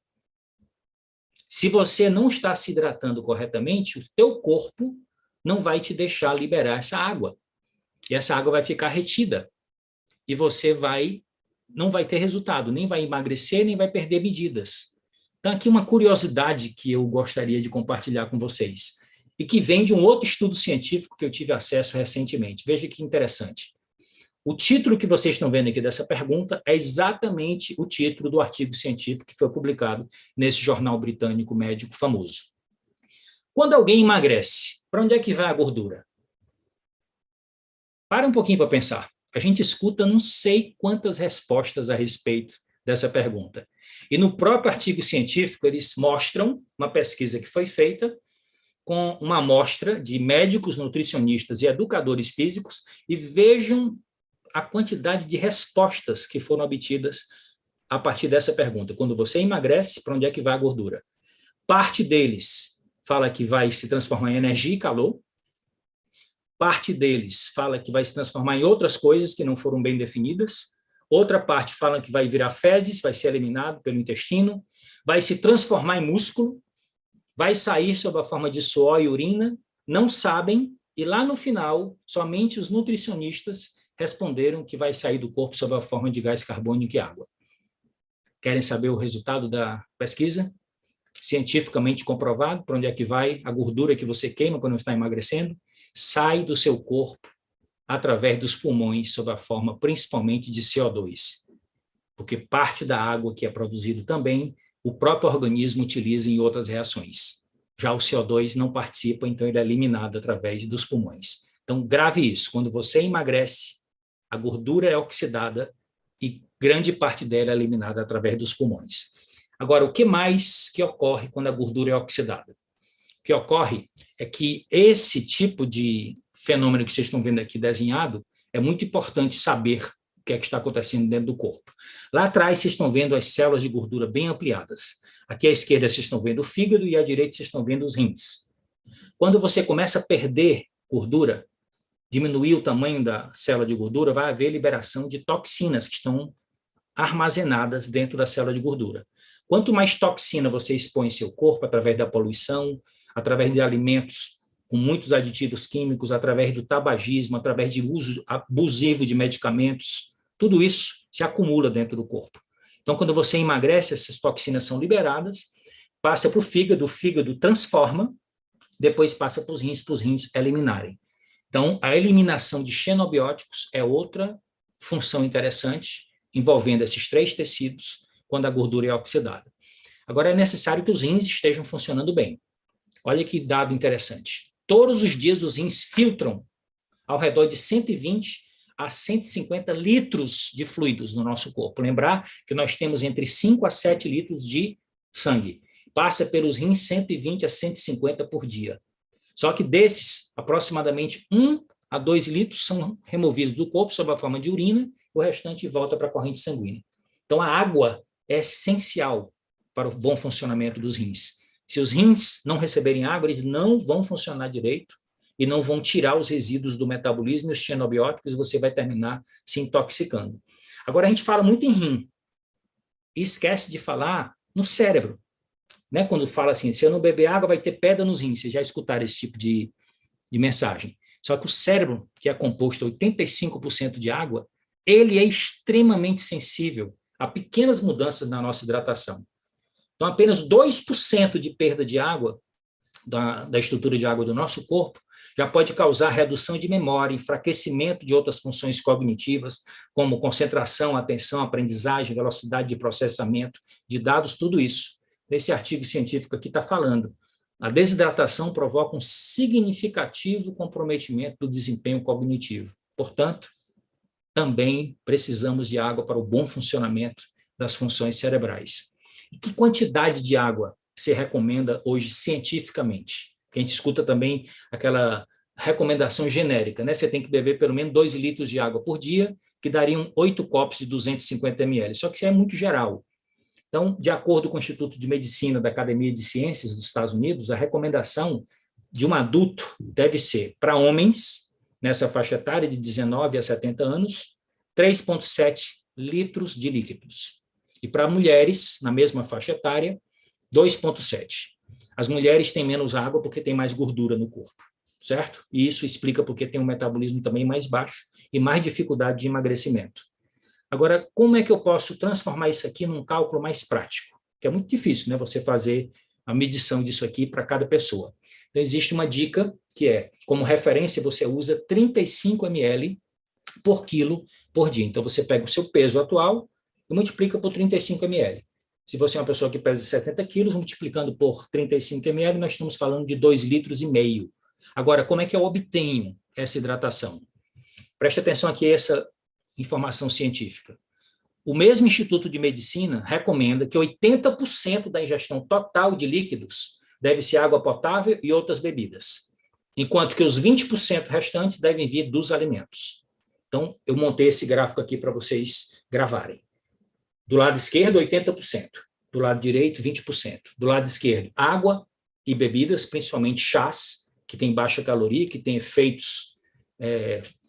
Se você não está se hidratando corretamente, o teu corpo não vai te deixar liberar essa água. E essa água vai ficar retida. E você não vai ter resultado, nem vai emagrecer, nem vai perder medidas. Então, aqui uma curiosidade que eu gostaria de compartilhar com vocês, e que vem de um outro estudo científico que eu tive acesso recentemente. Veja que interessante. O título que vocês estão vendo aqui dessa pergunta é exatamente o título do artigo científico que foi publicado nesse jornal britânico médico famoso. Quando alguém emagrece, para onde é que vai a gordura? Para um pouquinho para pensar. A gente escuta não sei quantas respostas a respeito dessa pergunta. E no próprio artigo científico, eles mostram uma pesquisa que foi feita com uma amostra de médicos, nutricionistas e educadores físicos e vejam a quantidade de respostas que foram obtidas a partir dessa pergunta. Quando você emagrece, para onde é que vai a gordura? Parte deles fala que vai se transformar em energia e calor. Parte deles fala que vai se transformar em outras coisas que não foram bem definidas. Outra parte fala que vai virar fezes, vai ser eliminado pelo intestino, vai se transformar em músculo, vai sair sob a forma de suor e urina, não sabem, e lá no final, somente os nutricionistas responderam que vai sair do corpo sob a forma de gás carbônico e água. Querem saber o resultado da pesquisa? Cientificamente comprovado, para onde é que vai a gordura que você queima quando está emagrecendo? Sai do seu corpo através dos pulmões sob a forma principalmente de CO2, porque parte da água que é produzida também o próprio organismo utiliza em outras reações. Já o CO2 não participa, então ele é eliminado através dos pulmões. Então, grave isso. Quando você emagrece, a gordura é oxidada e grande parte dela é eliminada através dos pulmões. Agora, o que mais que ocorre quando a gordura é oxidada? O que ocorre é que esse tipo de fenômeno que vocês estão vendo aqui desenhado é muito importante saber o que é que está acontecendo dentro do corpo. Lá atrás, vocês estão vendo as células de gordura bem ampliadas. Aqui à esquerda, vocês estão vendo o fígado e à direita, vocês estão vendo os rins. Quando você começa a perder gordura, diminuir o tamanho da célula de gordura, vai haver liberação de toxinas que estão armazenadas dentro da célula de gordura. Quanto mais toxina você expõe em seu corpo, através da poluição, através de alimentos com muitos aditivos químicos, através do tabagismo, através de uso abusivo de medicamentos, tudo isso se acumula dentro do corpo. Então, quando você emagrece, essas toxinas são liberadas, passa para o fígado transforma, depois passa para os rins eliminarem. Então, a eliminação de xenobióticos é outra função interessante, envolvendo esses 3 tecidos, quando a gordura é oxidada. Agora, é necessário que os rins estejam funcionando bem. Olha que dado interessante. Todos os dias os rins filtram ao redor de 120 a 150 litros de fluidos no nosso corpo. Lembrar que nós temos entre 5 a 7 litros de sangue. Passa pelos rins 120 a 150 por dia. Só que desses, aproximadamente 1 a 2 litros são removidos do corpo sob a forma de urina, o restante volta para a corrente sanguínea. Então, a água é essencial para o bom funcionamento dos rins. Se os rins não receberem água, eles não vão funcionar direito e não vão tirar os resíduos do metabolismo e os xenobióticos, e você vai terminar se intoxicando. Agora, a gente fala muito em rim e esquece de falar no cérebro. Né? Quando fala assim, se eu não beber água, vai ter pedra nos rins. Vocês já escutaram esse tipo de mensagem. Só que o cérebro, que é composto 85% de água, ele é extremamente sensível a pequenas mudanças na nossa hidratação. Então, apenas 2% de perda de água, da estrutura de água do nosso corpo, já pode causar redução de memória, enfraquecimento de outras funções cognitivas, como concentração, atenção, aprendizagem, velocidade de processamento de dados, tudo isso. Esse artigo científico aqui está falando. A desidratação provoca um significativo comprometimento do desempenho cognitivo. Portanto, também precisamos de água para o bom funcionamento das funções cerebrais. E que quantidade de água se recomenda hoje cientificamente? Que a gente escuta também aquela recomendação genérica, né? Você tem que beber pelo menos 2 litros de água por dia, que dariam 8 copos de 250 ml. Só que isso é muito geral. Então, de acordo com o Instituto de Medicina da Academia de Ciências dos Estados Unidos, a recomendação de um adulto deve ser, para homens, nessa faixa etária de 19 a 70 anos, 3,7 litros de líquidos. E para mulheres, na mesma faixa etária, 2,7. As mulheres têm menos água porque têm mais gordura no corpo, certo? E isso explica porque tem um metabolismo também mais baixo e mais dificuldade de emagrecimento. Agora, como é que eu posso transformar isso aqui num cálculo mais prático? Que é muito difícil, né? Você fazer a medição disso aqui para cada pessoa. Então, existe uma dica que é, como referência, você usa 35 ml por quilo por dia. Então, você pega o seu peso atual e multiplica por 35 ml. Se você é uma pessoa que pesa 70 quilos, multiplicando por 35 ml, nós estamos falando de 2,5 litros. Agora, como é que eu obtenho essa hidratação? Preste atenção aqui a essa informação científica. O mesmo Instituto de Medicina recomenda que 80% da ingestão total de líquidos deve ser água potável e outras bebidas, enquanto que os 20% restantes devem vir dos alimentos. Então, eu montei esse gráfico aqui para vocês gravarem. Do lado esquerdo, 80%. Do lado direito, 20%. Do lado esquerdo, água e bebidas, principalmente chás, que tem baixa caloria, que tem efeitos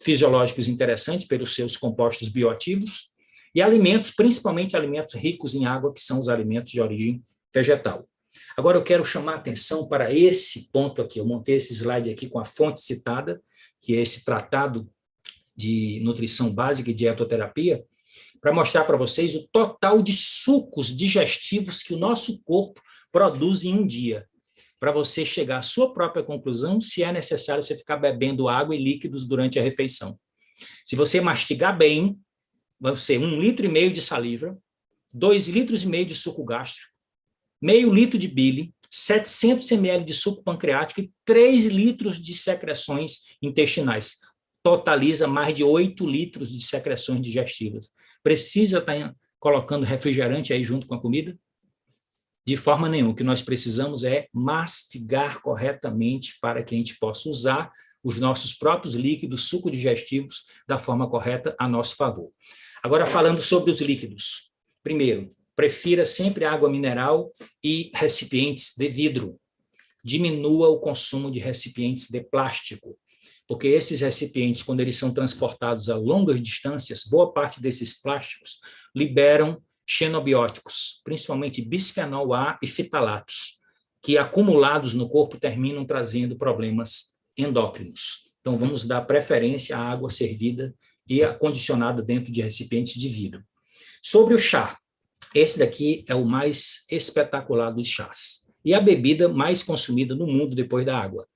fisiológicos interessantes pelos seus compostos bioativos, e alimentos, principalmente alimentos ricos em água, que são os alimentos de origem vegetal. Agora eu quero chamar a atenção para esse ponto aqui. Eu montei esse slide aqui com a fonte citada, que é esse tratado de nutrição básica e dietoterapia, para mostrar para vocês o total de sucos digestivos que o nosso corpo produz em um dia, para você chegar à sua própria conclusão se é necessário você ficar bebendo água e líquidos durante a refeição. Se você mastigar bem, vai ser 1,5 litro de saliva, 2,5 litros de suco gástrico, meio litro de bile, 700 ml de suco pancreático e 3 litros de secreções intestinais. Totaliza mais de 8 litros de secreções digestivas. Precisa estar colocando refrigerante aí junto com a comida? De forma nenhuma. O que nós precisamos é mastigar corretamente para que a gente possa usar os nossos próprios líquidos, sucos digestivos, da forma correta a nosso favor. Agora, falando sobre os líquidos. Primeiro, prefira sempre água mineral e recipientes de vidro. Diminua o consumo de recipientes de plástico, porque esses recipientes, quando eles são transportados a longas distâncias, boa parte desses plásticos liberam xenobióticos, principalmente bisfenol A e fitalatos, que acumulados no corpo terminam trazendo problemas endócrinos. Então, vamos dar preferência à água servida e acondicionada dentro de recipientes de vidro. Sobre o chá, esse daqui é o mais espetacular dos chás e a bebida mais consumida no mundo depois da água.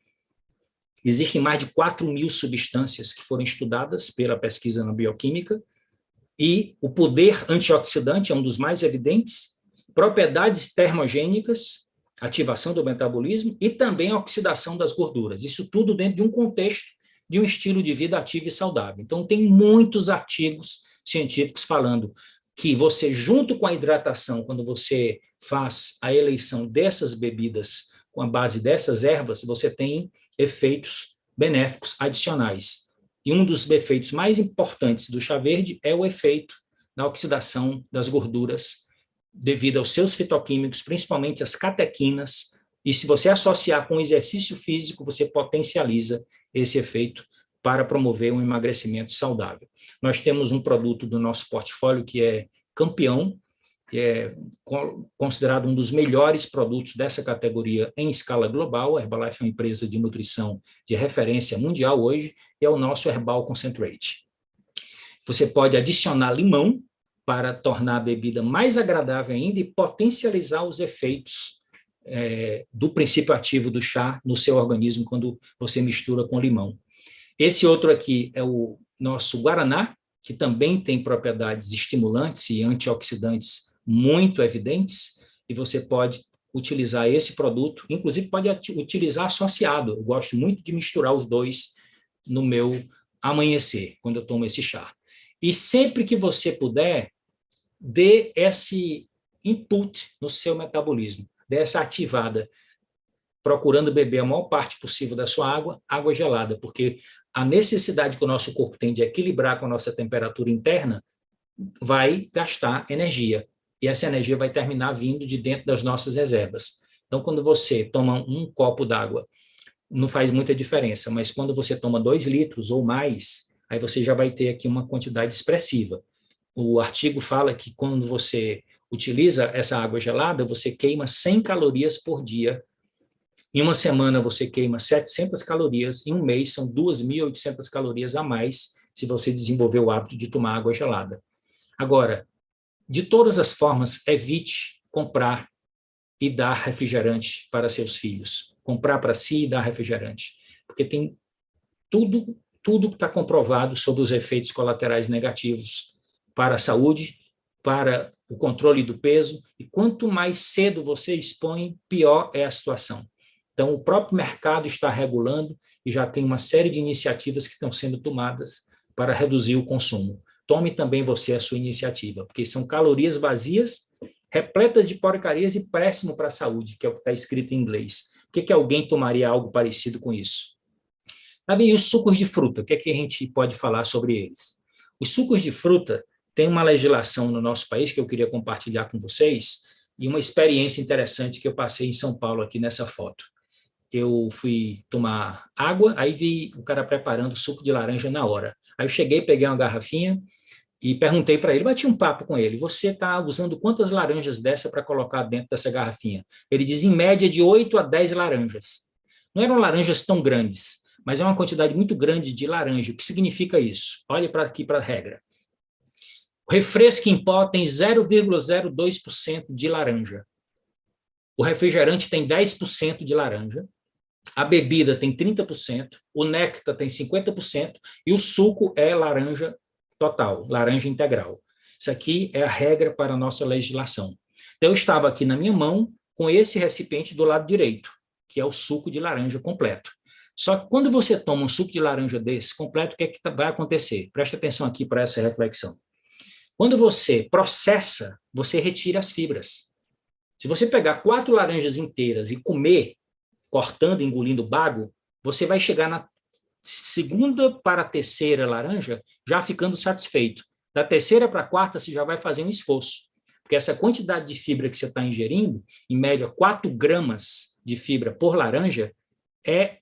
Existem mais de 4.000 substâncias que foram estudadas pela pesquisa na bioquímica, e o poder antioxidante é um dos mais evidentes, propriedades termogênicas, ativação do metabolismo e também a oxidação das gorduras. Isso tudo dentro de um contexto de um estilo de vida ativo e saudável. Então, tem muitos artigos científicos falando que você, junto com a hidratação, quando você faz a eleição dessas bebidas com a base dessas ervas, você tem efeitos benéficos adicionais. E um dos efeitos mais importantes do chá verde é o efeito da oxidação das gorduras devido aos seus fitoquímicos, principalmente as catequinas, e se você associar com o exercício físico, você potencializa esse efeito para promover um emagrecimento saudável. Nós temos um produto do nosso portfólio que é campeão, que é considerado um dos melhores produtos dessa categoria em escala global. A Herbalife é uma empresa de nutrição de referência mundial hoje, e é o nosso Herbal Concentrate. Você pode adicionar limão para tornar a bebida mais agradável ainda e potencializar os efeitos do princípio ativo do chá no seu organismo quando você mistura com limão. Esse outro aqui é o nosso Guaraná, que também tem propriedades estimulantes e antioxidantes muito evidentes, e você pode utilizar esse produto, inclusive pode utilizar associado. Eu gosto muito de misturar os dois no meu amanhecer, quando eu tomo esse chá. E sempre que você puder, dê esse input no seu metabolismo, dê essa ativada, procurando beber a maior parte possível da sua água gelada, porque a necessidade que o nosso corpo tem de equilibrar com a nossa temperatura interna vai gastar energia, e essa energia vai terminar vindo de dentro das nossas reservas. Então, quando você toma um copo d'água, não faz muita diferença, mas quando você toma 2 litros ou mais, aí você já vai ter aqui uma quantidade expressiva. O artigo fala que quando você utiliza essa água gelada, você queima 100 calorias por dia. Em uma semana, você queima 700 calorias. Em um mês, são 2.800 calorias a mais se você desenvolver o hábito de tomar água gelada. Agora, de todas as formas, evite comprar e dar refrigerante para seus filhos. Comprar para si e dar refrigerante. Porque tem tudo que está comprovado sobre os efeitos colaterais negativos para a saúde, para o controle do peso, e quanto mais cedo você expõe, pior é a situação. Então, o próprio mercado está regulando e já tem uma série de iniciativas que estão sendo tomadas para reduzir o consumo. Tome também você a sua iniciativa, porque são calorias vazias, repletas de porcarias e péssimo para a saúde, que é o que está escrito em inglês. Por que alguém tomaria algo parecido com isso? Sabe, e os sucos de fruta, o que a gente pode falar sobre eles? Os sucos de fruta têm uma legislação no nosso país que eu queria compartilhar com vocês, e uma experiência interessante que eu passei em São Paulo aqui nessa foto. Eu fui tomar água, aí vi o cara preparando suco de laranja na hora. Aí eu cheguei, peguei uma garrafinha e perguntei para ele, bati um papo com ele, você está usando quantas laranjas dessa para colocar dentro dessa garrafinha? Ele diz, em média, de 8 a 10 laranjas. Não eram laranjas tão grandes, mas é uma quantidade muito grande de laranja. O que significa isso? Olhe para aqui para a regra. O refresco em pó tem 0,02% de laranja. O refrigerante tem 10% de laranja. A bebida tem 30%, o néctar tem 50% e o suco é laranja total, laranja integral. Isso aqui é a regra para a nossa legislação. Então, eu estava aqui na minha mão com esse recipiente do lado direito, que é o suco de laranja completo. Só que quando você toma um suco de laranja desse completo, o que é que vai acontecer? Preste atenção aqui para essa reflexão. Quando você processa, você retira as fibras. Se você pegar 4 laranjas inteiras e comer, cortando, engolindo bago, você vai chegar na segunda para a terceira laranja já ficando satisfeito. Da terceira para a quarta, você já vai fazer um esforço. Porque essa quantidade de fibra que você está ingerindo, em média 4 gramas de fibra por laranja,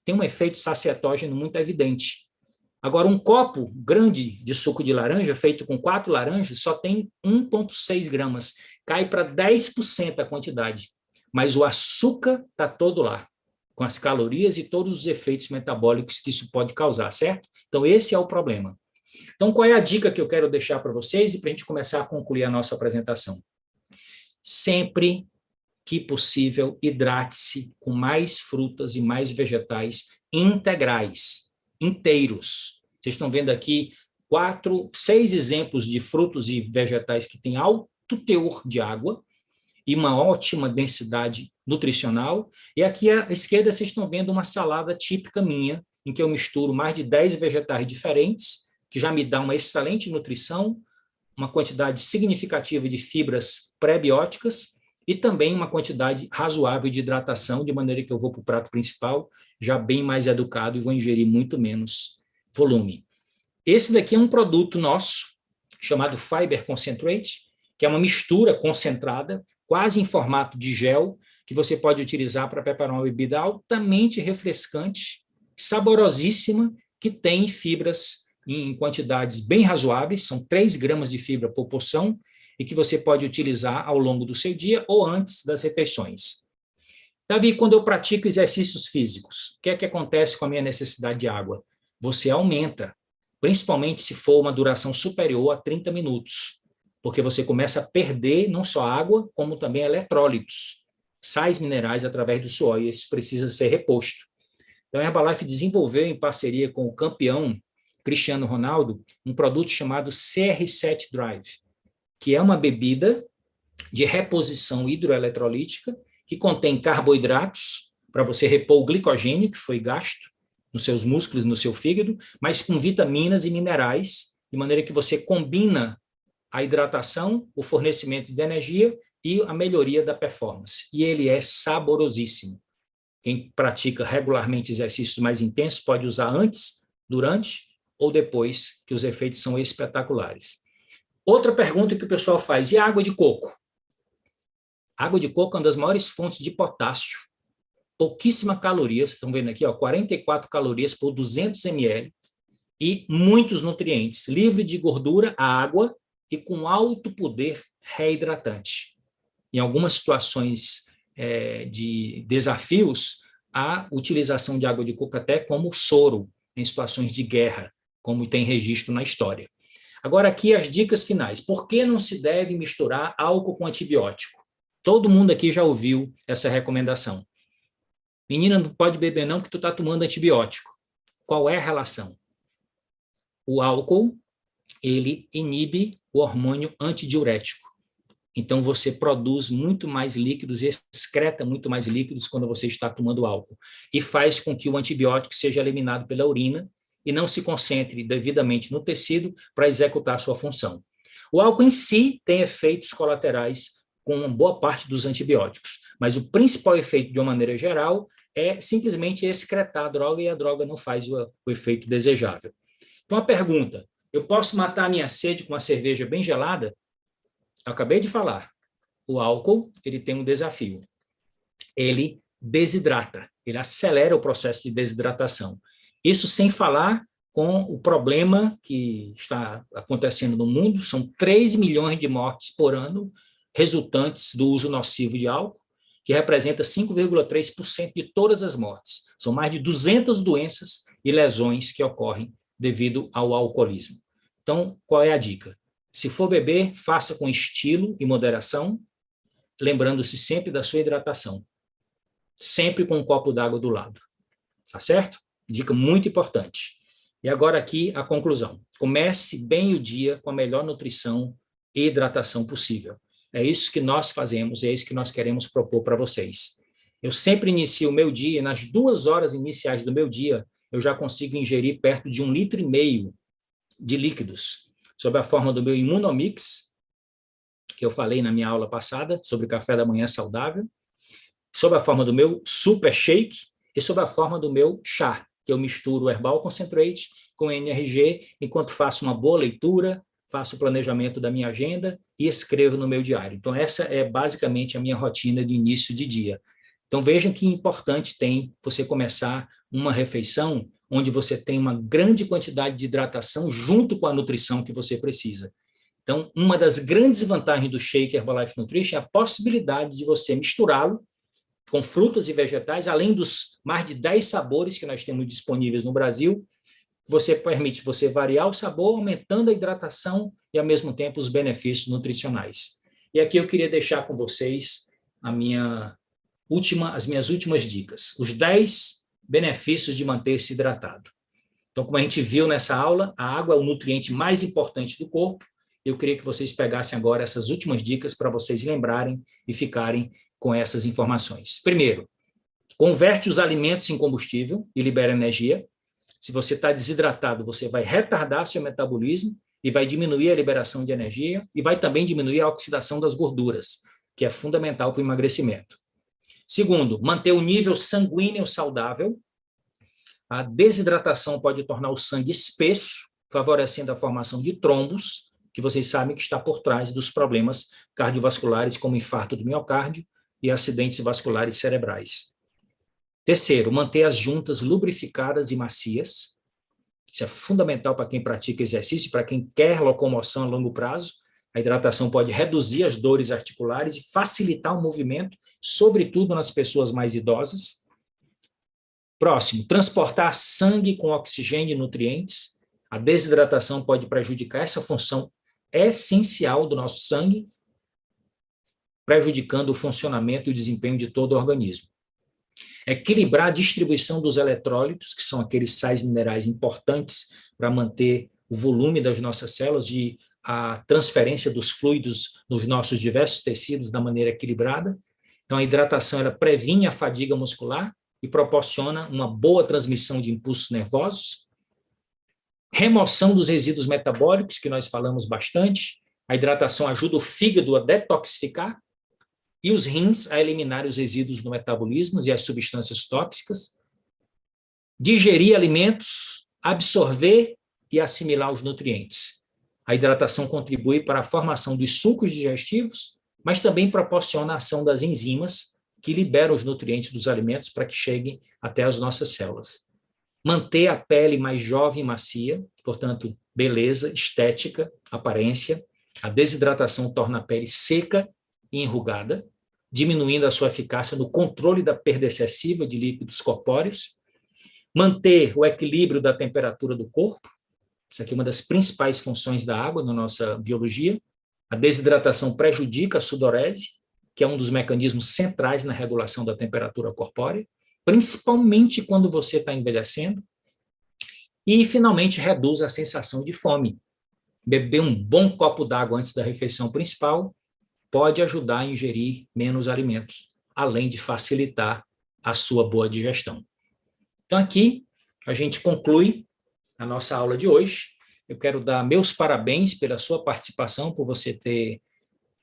tem um efeito sacietógeno muito evidente. Agora, um copo grande de suco de laranja, feito com 4 laranjas, só tem 1,6 gramas. Cai para 10% a quantidade. Mas o açúcar está todo lá, com as calorias e todos os efeitos metabólicos que isso pode causar, certo? Então, esse é o problema. Então, qual é a dica que eu quero deixar para vocês e para a gente começar a concluir a nossa apresentação? Sempre que possível, hidrate-se com mais frutas e mais vegetais integrais, inteiros. Vocês estão vendo aqui 6 exemplos de frutos e vegetais que têm alto teor de água, e uma ótima densidade nutricional. E aqui à esquerda vocês estão vendo uma salada típica minha, em que eu misturo mais de 10 vegetais diferentes, que já me dá uma excelente nutrição, uma quantidade significativa de fibras pré-bióticas e também uma quantidade razoável de hidratação, de maneira que eu vou para o prato principal já bem mais educado e vou ingerir muito menos volume. Esse daqui é um produto nosso, chamado Fiber Concentrate, que é uma mistura concentrada, quase em formato de gel, que você pode utilizar para preparar uma bebida altamente refrescante, saborosíssima, que tem fibras em quantidades bem razoáveis, são 3 gramas de fibra por porção, e que você pode utilizar ao longo do seu dia ou antes das refeições. Davi, quando eu pratico exercícios físicos, o que é que acontece com a minha necessidade de água? Você aumenta, principalmente se for uma duração superior a 30 minutos, porque você começa a perder não só água, como também eletrólitos, sais minerais através do suor, e isso precisa ser reposto. Então, a Herbalife desenvolveu, em parceria com o campeão Cristiano Ronaldo, um produto chamado CR7 Drive, que é uma bebida de reposição hidroeletrolítica que contém carboidratos para você repor o glicogênio que foi gasto nos seus músculos, no seu fígado, mas com vitaminas e minerais, de maneira que você combina a hidratação, o fornecimento de energia e a melhoria da performance. E ele é saborosíssimo. Quem pratica regularmente exercícios mais intensos pode usar antes, durante ou depois, que os efeitos são espetaculares. Outra pergunta que o pessoal faz, e a água de coco? A água de coco é uma das maiores fontes de potássio, pouquíssimas calorias, estão vendo aqui, 44 calorias por 200 ml, e muitos nutrientes, livre de gordura, a água, e com alto poder reidratante. Em algumas situações de desafios, a utilização de água de coco até como soro, em situações de guerra, como tem registro na história. Agora aqui as dicas finais. Por que não se deve misturar álcool com antibiótico? Todo mundo aqui já ouviu essa recomendação. Menina, não pode beber não, porque tu está tomando antibiótico. Qual é a relação? O álcool, ele inibe o hormônio antidiurético. Então, você produz muito mais líquidos, excreta muito mais líquidos quando você está tomando álcool. E faz com que o antibiótico seja eliminado pela urina e não se concentre devidamente no tecido para executar a sua função. O álcool em si tem efeitos colaterais com uma boa parte dos antibióticos, mas o principal efeito, de uma maneira geral, é simplesmente excretar a droga e a droga não faz o efeito desejável. Então, a pergunta, eu posso matar a minha sede com uma cerveja bem gelada? Eu acabei de falar, o álcool ele tem um desafio. Ele desidrata, ele acelera o processo de desidratação. Isso sem falar com o problema que está acontecendo no mundo, são 3 milhões de mortes por ano resultantes do uso nocivo de álcool, que representa 5,3% de todas as mortes. São mais de 200 doenças e lesões que ocorrem devido ao alcoolismo. Então, qual é a dica? Se for beber, faça com estilo e moderação, lembrando-se sempre da sua hidratação. Sempre com um copo d'água do lado. Tá certo? Dica muito importante. E agora aqui a conclusão. Comece bem o dia com a melhor nutrição e hidratação possível. É isso que nós fazemos, é isso que nós queremos propor para vocês. Eu sempre inicio o meu dia, nas 2 horas iniciais do meu dia, eu já consigo ingerir perto de 1,5 litro de líquidos, sob a forma do meu Immunomix, que eu falei na minha aula passada, sobre café da manhã saudável, sob a forma do meu Super Shake e sob a forma do meu chá, que eu misturo o Herbal Concentrate com NRG, enquanto faço uma boa leitura, faço o planejamento da minha agenda e escrevo no meu diário. Então, essa é basicamente a minha rotina de início de dia. Então, vejam que importante tem você começar uma refeição onde você tem uma grande quantidade de hidratação junto com a nutrição que você precisa. Então, uma das grandes vantagens do Shake Herbalife Nutrition é a possibilidade de você misturá-lo com frutas e vegetais, além dos mais de 10 sabores que nós temos disponíveis no Brasil. Você permite você variar o sabor, aumentando a hidratação e, ao mesmo tempo, os benefícios nutricionais. E aqui eu queria deixar com vocês as minhas últimas dicas. Os 10 benefícios de manter-se hidratado. Então, como a gente viu nessa aula, a água é o nutriente mais importante do corpo Eu queria que vocês pegassem agora essas últimas dicas para vocês lembrarem e ficarem com essas informações. Primeiro, converte os alimentos em combustível e libera energia. Se você está desidratado, você vai retardar seu metabolismo e vai diminuir a liberação de energia e vai também diminuir a oxidação das gorduras, que é fundamental para o emagrecimento. Segundo, manter o nível sanguíneo saudável. A desidratação pode tornar o sangue espesso, favorecendo a formação de trombos, que vocês sabem que está por trás dos problemas cardiovasculares, como infarto do miocárdio e acidentes vasculares cerebrais. Terceiro, manter as juntas lubrificadas e macias. Isso é fundamental para quem pratica exercício, para quem quer locomoção a longo prazo. A hidratação pode reduzir as dores articulares e facilitar o movimento, sobretudo nas pessoas mais idosas. Próximo, transportar sangue com oxigênio e nutrientes. A desidratação pode prejudicar essa função essencial do nosso sangue, prejudicando o funcionamento e o desempenho de todo o organismo. Equilibrar a distribuição dos eletrólitos, que são aqueles sais minerais importantes para manter o volume das nossas células e a transferência dos fluidos nos nossos diversos tecidos da maneira equilibrada. Então, a hidratação ela previne a fadiga muscular e proporciona uma boa transmissão de impulsos nervosos. Remoção dos resíduos metabólicos, que nós falamos bastante. A hidratação ajuda o fígado a detoxificar e os rins a eliminar os resíduos do metabolismo e as substâncias tóxicas. Digerir alimentos, absorver e assimilar os nutrientes. A hidratação contribui para a formação dos sucos digestivos, mas também proporciona a ação das enzimas que liberam os nutrientes dos alimentos para que cheguem até as nossas células. Manter a pele mais jovem e macia, portanto, beleza, estética, aparência. A desidratação torna a pele seca e enrugada, diminuindo a sua eficácia no controle da perda excessiva de líquidos corpóreos. Manter o equilíbrio da temperatura do corpo. Isso aqui é uma das principais funções da água na nossa biologia. A desidratação prejudica a sudorese, que é um dos mecanismos centrais na regulação da temperatura corpórea, principalmente quando você está envelhecendo. E, finalmente, reduz a sensação de fome. Beber um bom copo d'água antes da refeição principal pode ajudar a ingerir menos alimentos, além de facilitar a sua boa digestão. Então, aqui, a gente conclui a nossa aula de hoje. Eu quero dar meus parabéns pela sua participação, por você ter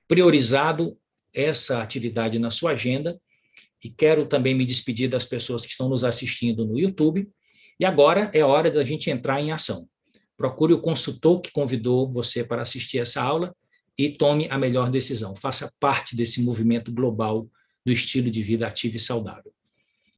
priorizado essa atividade na sua agenda, e quero também me despedir das pessoas que estão nos assistindo no YouTube. E agora é hora da gente entrar em ação. Procure o consultor que convidou você para assistir essa aula e tome a melhor decisão. Faça parte desse movimento global do estilo de vida ativo e saudável.